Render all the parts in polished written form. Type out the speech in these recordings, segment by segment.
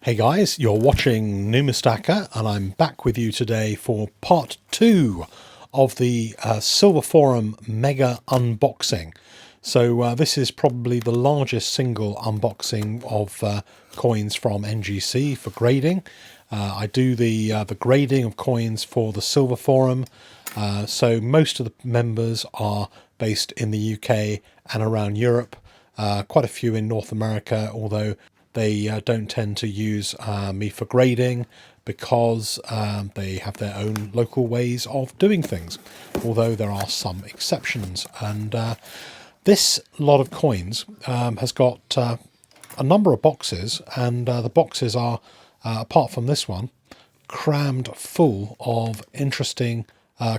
Hey guys, you're watching Numistacker and I'm back with you today for part 2 of the Silver Forum mega unboxing. So this is probably the largest single unboxing of coins from NGC for grading. I do the grading of coins for the Silver Forum, so most of the members are based in the UK and around Europe, quite a few in North America, although they don't tend to use me for grading because they have their own local ways of doing things, although there are some exceptions. And this lot of coins has got a number of boxes, and the boxes are, apart from this one, crammed full of interesting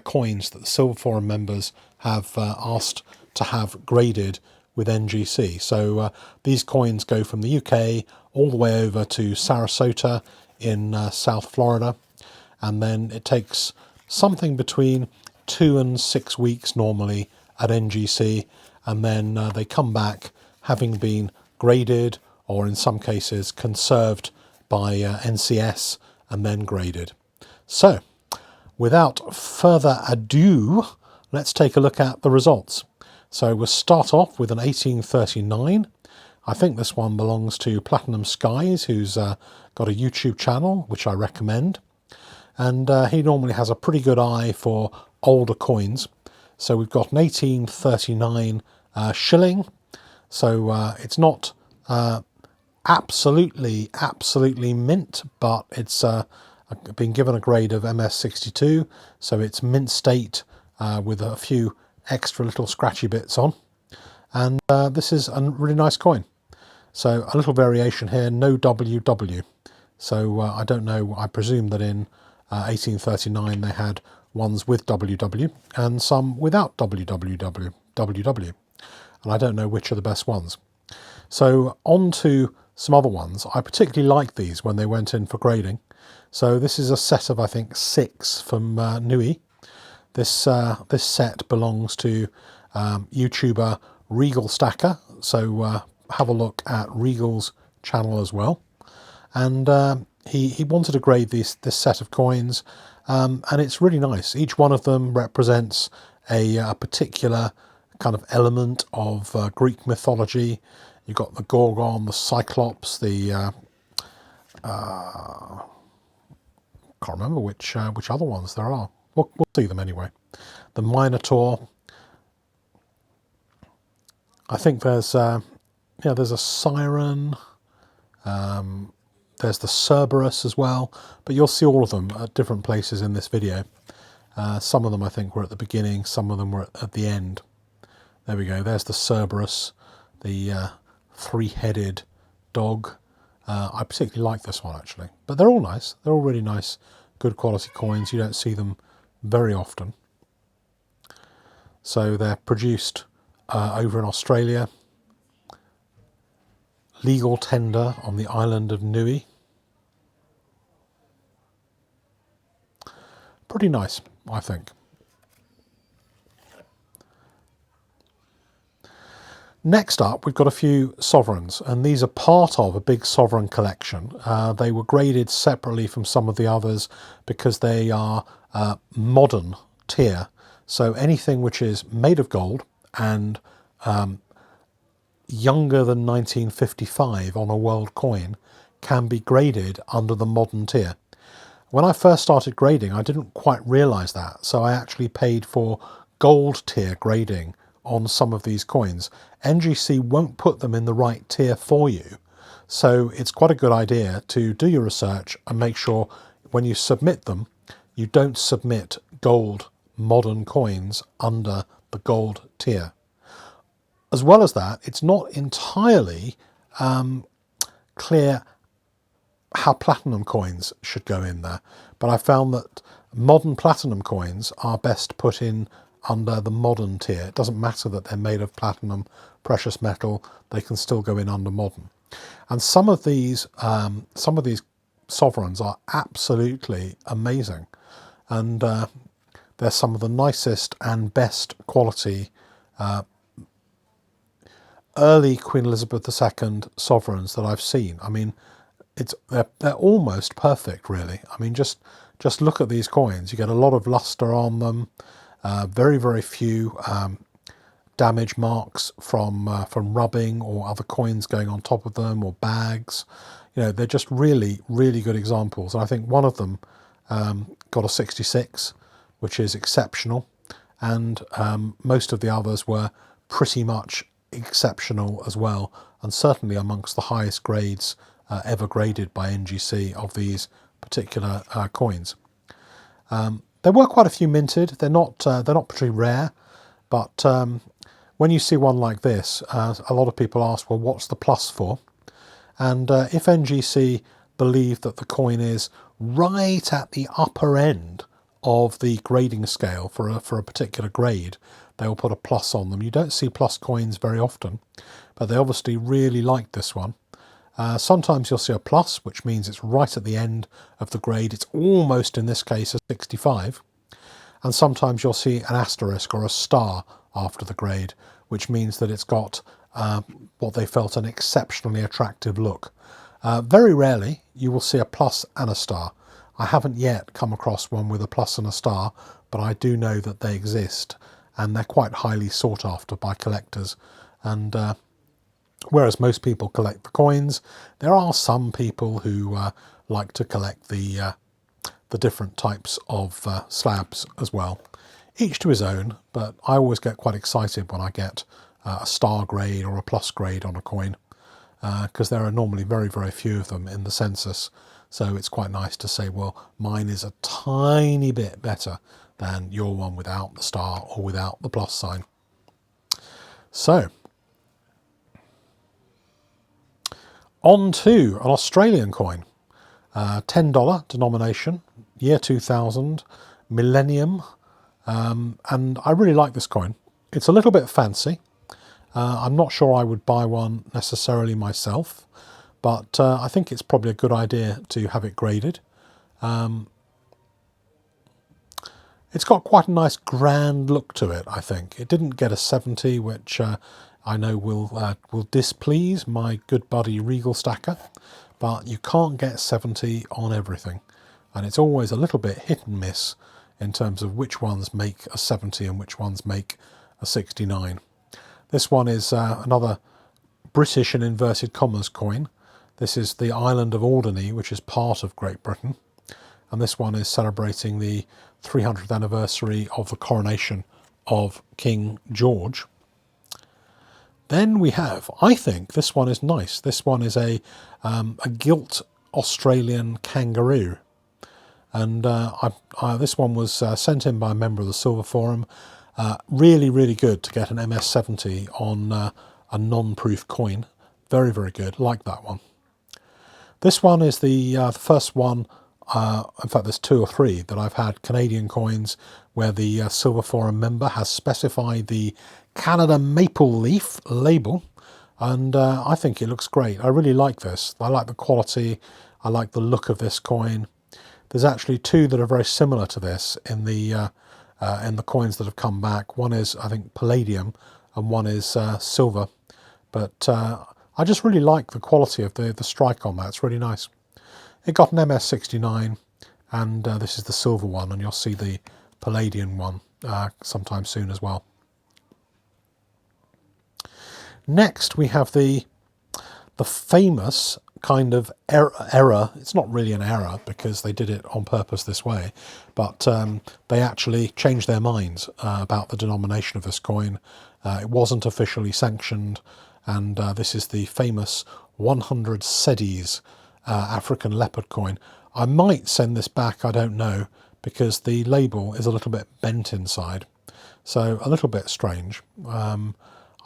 coins that the Silver Forum members have asked to have graded with NGC. So these coins go from the UK all the way over to Sarasota in South Florida, and then it takes something between 2 and 6 weeks normally at NGC, and then they come back having been graded, or in some cases conserved by NCS and then graded. So without further ado, let's take a look at the results. So we'll start off with an 1839. I think this one belongs to Platinum Skies, who's got a YouTube channel, which I recommend. And he normally has a pretty good eye for older coins. So we've got an 1839 shilling. So it's not absolutely mint, but it's been given a grade of MS62. So it's mint state with a few extra little scratchy bits on, and this is a really nice coin. So a little variation here, no WW. So I don't know, I presume that in 1839 they had ones with WW and some without WW, and I don't know which are the best ones. So on to some other ones. I particularly like these when they went in for grading. So this is a set of, I think, 6 from Nui. This set belongs to YouTuber Regal Stacker, so have a look at Regal's channel as well. And he wanted to grade this set of coins, and it's really nice. Each one of them represents a particular kind of element of Greek mythology. You've got the Gorgon, the Cyclops, the can't remember which other ones there are. We'll see them anyway. The Minotaur. I think there's there's a Siren. There's the Cerberus as well. But you'll see all of them at different places in this video. Some of them I think were at the beginning. Some of them were at the end. There we go. There's the Cerberus, the 3-headed dog. I particularly like this one actually. But they're all nice. They're all really nice, good quality coins. You don't see them very often. So they're produced over in Australia. Legal tender on the island of Nui. Pretty nice, I think. Next up, we've got a few sovereigns, and these are part of a big sovereign collection. They were graded separately from some of the others because they are modern tier. So anything which is made of gold and younger than 1955 on a world coin can be graded under the modern tier. When I first started grading, I didn't quite realise that, so I actually paid for gold tier grading on some of these coins. NGC won't put them in the right tier for you, so it's quite a good idea to do your research and make sure when you submit them, you don't submit gold modern coins under the gold tier. As well as that, it's not entirely clear how platinum coins should go in there, but I found that modern platinum coins are best put in under the modern tier. It doesn't matter that they're made of platinum, precious metal, they can still go in under modern. And some of these sovereigns are absolutely amazing, and they're some of the nicest and best quality early Queen Elizabeth II sovereigns that I've seen. I mean, they're almost perfect, really. I mean, just look at these coins. You get a lot of luster on them. Very, very few damage marks from rubbing or other coins going on top of them or bags. You know, they're just really, really good examples. And I think one of them got a 66, which is exceptional. And most of the others were pretty much exceptional as well, and certainly amongst the highest grades ever graded by NGC of these particular coins. There were quite a few minted. They're not particularly rare, but when you see one like this, a lot of people ask, well, what's the plus for? And if NGC believe that the coin is right at the upper end of the grading scale for a particular grade, they will put a plus on them. You don't see plus coins very often, but they obviously really like this one. Sometimes you'll see a plus, which means it's right at the end of the grade. It's almost, in this case, a 65. And sometimes you'll see an asterisk or a star after the grade, which means that it's got what they felt an exceptionally attractive look. Very rarely you will see a plus and a star. I haven't yet come across one with a plus and a star, but I do know that they exist, and they're quite highly sought after by collectors. And whereas most people collect the coins, there are some people who like to collect the different types of slabs as well. Each to his own, but I always get quite excited when I get a star grade or a plus grade on a coin, because there are normally very, very few of them in the census. So it's quite nice to say, well, mine is a tiny bit better than your one without the star or without the plus sign. So, on to an Australian coin, $10 denomination, year 2000, millennium, and I really like this coin. It's a little bit fancy. I'm not sure I would buy one necessarily myself, but I think it's probably a good idea to have it graded. It's got quite a nice grand look to it, I think. It didn't get a 70, which I know will displease my good buddy Regal Stacker, but you can't get 70 on everything. And it's always a little bit hit and miss in terms of which ones make a 70 and which ones make a 69. This one is another British in inverted commas coin. This is the island of Alderney, which is part of Great Britain. And this one is celebrating the 300th anniversary of the coronation of King George. Then we have, I think this one is nice. This one is a gilt Australian kangaroo. And this one was sent in by a member of the Silver Forum. Really, really good to get an MS70 on a non-proof coin. Very, very good. Like that one. This one is the first one, in fact there's two or three, that I've had Canadian coins where the Silver Forum member has specified the Canada Maple Leaf label. And I think it looks great. I really like this. I like the quality. I like the look of this coin. There's actually two that are very similar to this in the coins that have come back. One is, I think, palladium, and one is silver. But I just really like the quality of the strike on that. It's really nice. It got an MS69, and this is the silver one, and you'll see the palladium one sometime soon as well. Next, we have the famous kind of error. It's not really an error because they did it on purpose this way, but they actually changed their minds about the denomination of this coin. It wasn't officially sanctioned, and this is the famous 100 cedis African leopard coin. I might send this back, I don't know, because the label is a little bit bent inside, so a little bit strange.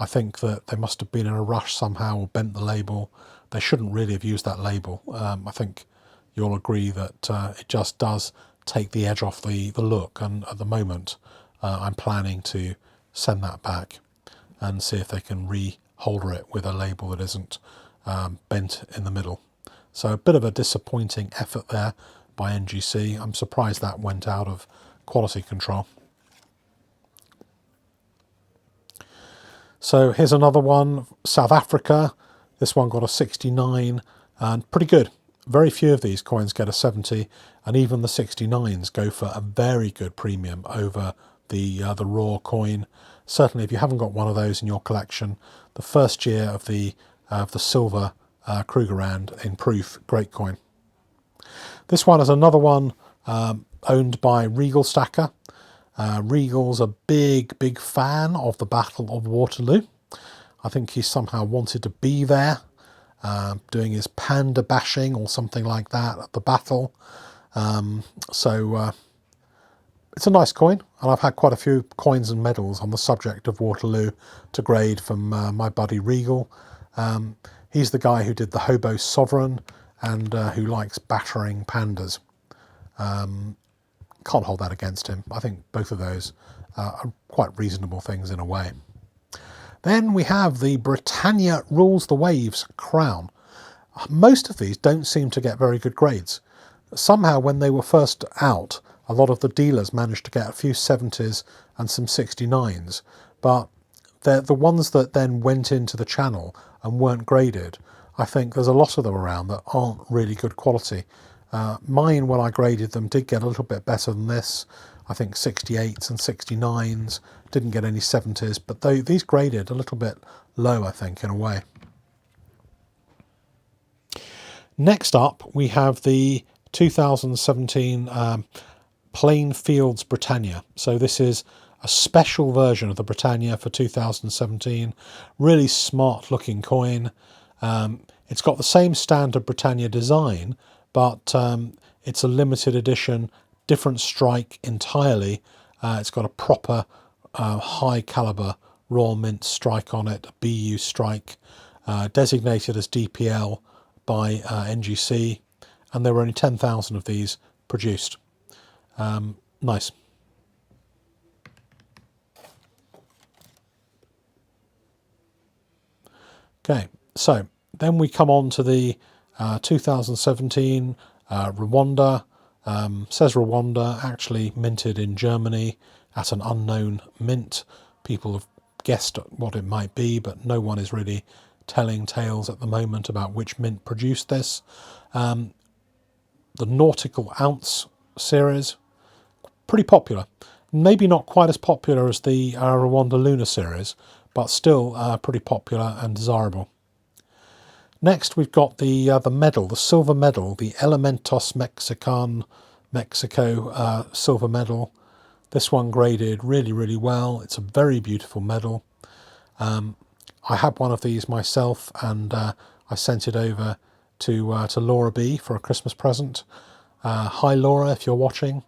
I think that they must have been in a rush somehow or bent the label. They shouldn't really have used that label. I think you'll agree that it just does take the edge off the look, and at the moment I'm planning to send that back and see if they can re-holder it with a label that isn't bent in the middle. So a bit of a disappointing effort there by NGC. I'm surprised that went out of quality control. So here's another one, South Africa. This one got a 69, and pretty good. Very few of these coins get a 70, and even the 69s go for a very good premium over the raw coin. Certainly, if you haven't got one of those in your collection, the first year of the silver Krugerrand in proof, great coin. This one is another one owned by Regal Stacker. Regal's a big fan of the Battle of Waterloo. I think he somehow wanted to be there, doing his panda bashing or something like that at the battle. So it's a nice coin, and I've had quite a few coins and medals on the subject of Waterloo to grade from my buddy Regal. He's the guy who did the Hobo Sovereign and who likes battering pandas. Can't hold that against him. I think both of those are quite reasonable things in a way. Then we have the Britannia Rules the Waves crown. Most of these don't seem to get very good grades. Somehow when they were first out, a lot of the dealers managed to get a few 70s and some 69s, but they're the ones that then went into the channel and weren't graded. I think there's a lot of them around that aren't really good quality. Mine, when I graded them, did get a little bit better than this. I think 68s and 69s, didn't get any 70s, but these graded a little bit low, I think, in a way. Next up, we have the 2017 Plain Fields Britannia. So this is a special version of the Britannia for 2017. Really smart looking coin. It's got the same standard Britannia design, but it's a limited edition, different strike entirely. It's got a proper high caliber raw mint strike on it, a BU strike, designated as DPL by NGC, and there were only 10,000 of these produced. Nice. Okay, so then we come on to the 2017 Rwanda. Says Rwanda, actually minted in Germany at an unknown mint. People have guessed what it might be, but no one is really telling tales at the moment about which mint produced this. The Nautical Ounce series, pretty popular. Maybe not quite as popular as the Rwanda Luna series, but still pretty popular and desirable. Next, we've got the medal, the silver medal, the Elementos Mexico silver medal. This one graded really well. It's a very beautiful medal. I had one of these myself, and I sent it over to Laura B for a Christmas present. Hi Laura, if you're watching.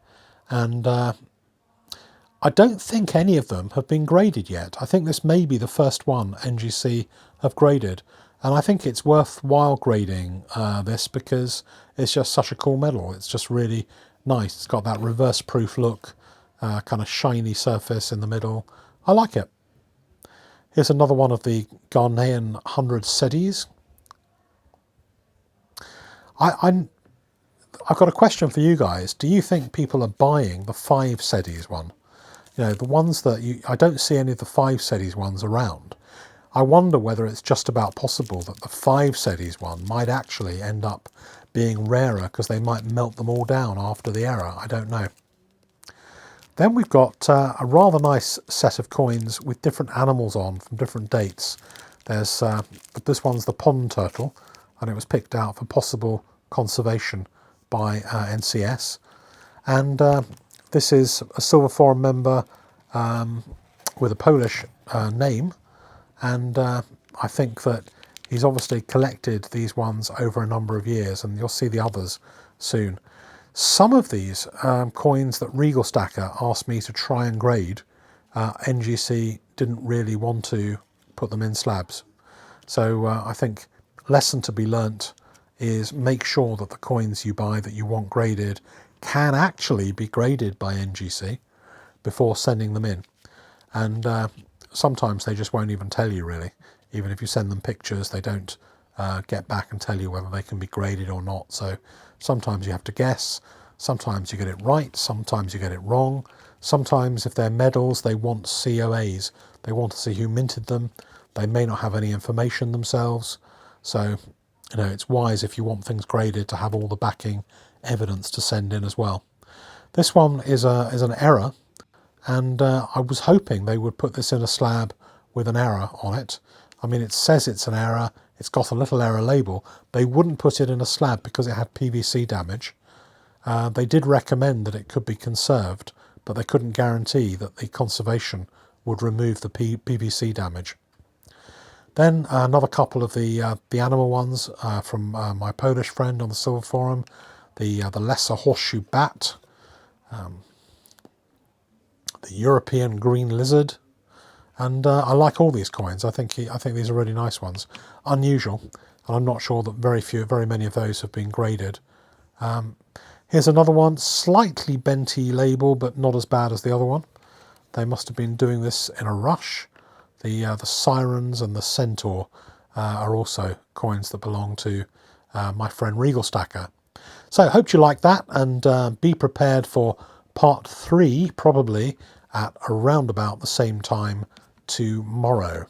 And I don't think any of them have been graded yet. I think this may be the first one NGC have graded. And I think it's worthwhile grading this because it's just such a cool medal. It's just really nice. It's got that reverse proof look, kind of shiny surface in the middle. I like it. Here's another one of the Ghanaian 100 cedis. I've got a question for you guys. Do you think people are buying the 5 cedis one? You know, the ones that I don't see any of the 5 cedis ones around. I wonder whether it's just about possible that the 5 cedis one might actually end up being rarer because they might melt them all down after the error. I don't know. Then we've got a rather nice set of coins with different animals on from different dates. There's this one's the pond turtle, and it was picked out for possible conservation by NCS. And this is a Silver Forum member with a Polish name. And I think that he's obviously collected these ones over a number of years, and you'll see the others soon. Some of these coins that Regal Stacker asked me to try and grade, NGC didn't really want to put them in slabs. So I think lesson to be learnt is make sure that the coins you buy that you want graded can actually be graded by NGC before sending them in. And sometimes they just won't even tell you really. Even if you send them pictures, they don't get back and tell you whether they can be graded or not. So sometimes you have to guess, sometimes you get it right, sometimes you get it wrong. Sometimes if they're medals, they want COAs. They want to see who minted them. They may not have any information themselves. So it's wise if you want things graded to have all the backing evidence to send in as well. This one is an error, and I was hoping they would put this in a slab with an error on it. I mean, it says it's an error, it's got a little error label. They wouldn't put it in a slab because it had PVC damage. They did recommend that it could be conserved, but they couldn't guarantee that the conservation would remove the PVC damage. Then another couple of the animal ones from my Polish friend on the Silver Forum, the lesser horseshoe bat, the European green lizard, and I like all these coins. I think these are really nice ones, unusual, and I'm not sure that very many of those have been graded. Here's another one, slightly benty label, but not as bad as the other one. They must have been doing this in a rush. The Sirens and the Centaur are also coins that belong to my friend Regal Stacker. So hope you like that, and be prepared for part 3, probably at around about the same time tomorrow.